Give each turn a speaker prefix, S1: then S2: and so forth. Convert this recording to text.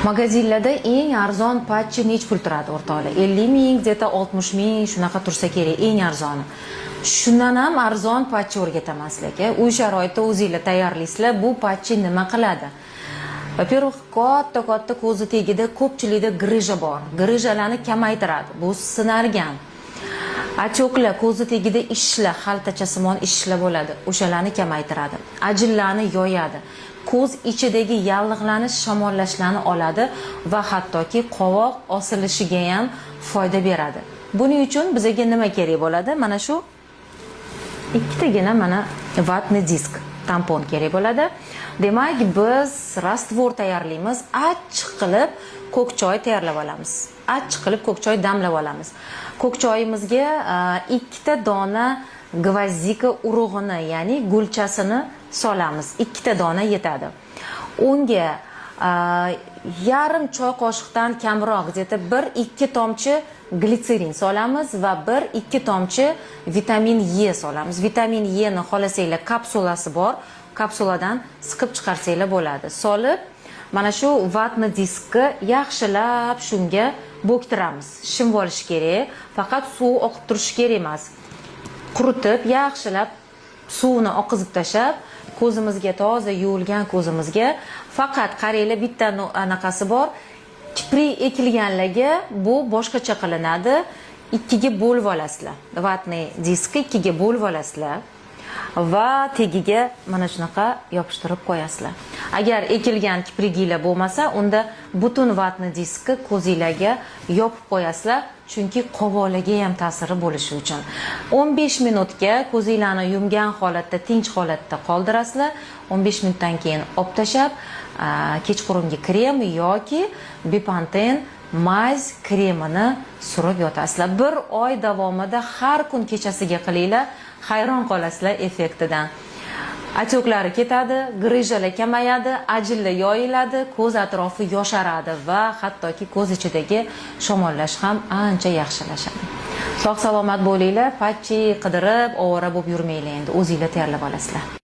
S1: Magazinlarda eng arzon patchi nech pul turadi o'rtoqlar? 50 ming, zeta 60 ming shunaqa tursa kerak, eng arzoni. Shundan ham arzon patchi o'rgataman sizlarga. Uy sharoitida o'zingizlar tayyorlaysizlar, bu patchi nima qiladi? Во-первых, katta ko'zi tegida ko'pchilikda grija bor. Grijalarni kamaytiradi. Bu sinargan. Achoqlar ko'zi tegida ishlar, xaltachasimon ishlar bo'ladi. O'shalarni kamaytiradi. Ajinlarni yoyadi. Ko'z ichidagi yallig'larni, shamollashlarni oladi va hattoki qovoq osilishiga ham foyda beradi. Buning uchun bizga nima kerak bo'ladi? Mana shu ikkitagina mana vatni disk, tampon kerak bo'ladi. Demak, biz rastvor tayyorlaymiz. Achchiq qilib ko'k choy tayyorlab olamiz. Achchiq qilib ko'k choy damlab olamiz. Ko'k choyimizga ikkita dona gvazdika urug'ini, ya'ni gulchasini solamiz. Ikkita dona yetadi. Unga yarim choy qoshiqdan kamroq, zeta 1-2 tomchi glitserin solamiz va 1-2 tomchi vitamin E solamiz. Vitamin E ni xohlasanglar kapsulasi bor, kapsuladan siqib chiqarsanglar bo'ladi. Solib, mana shu vatni diskni yaxshilab shunga bo'ktiramiz. Shimib olish kerak, faqat suv oqib turishi kerak emas. Quritib, yaxshilab suvni oqizib tashab, ko'zimizga toza yuvilgan ko'zimizga faqat qaranglar, bitta anaqasi bor. Kiprik ekilganlarga bu boshqacha qilinadi. Ikkiga bo'lib olasizlar. Vatni diskni ikkiga bo'lib olasizlar va tagiga mana shunaqa yopishtirib qo'yasizlar. Agar ekilgan kipriginglar bo'lmasa, unda butun vatni diskni ko'zinglarga yopib qo'yasizlar, chunki qovoqlarga ham ta'siri bo'lishi uchun. 15 minutga ko'zinglarni yumgan holatda, tinch holatda qoldirasizlar. 15 minutdan keyin olib tashab, kechqurungi krem yoki Bepanthen mayz kremini surib yotasizlar. 1 oy davomida har kun kechasiga qilinglar, hayron qolasizlar effektidan. Achoqlari ketadi, grijalar kamayadi, ajinlar yoyiladi, ko'z atrofi yosharadi va hattoki ko'z ichidagi shamollash ham ancha yaxshilashadi. Sog' salomat bo'linglar, patchi qidirib, ovora bo'lib yurmanglar endi, o'zingizlar tayyorlab olasizlar.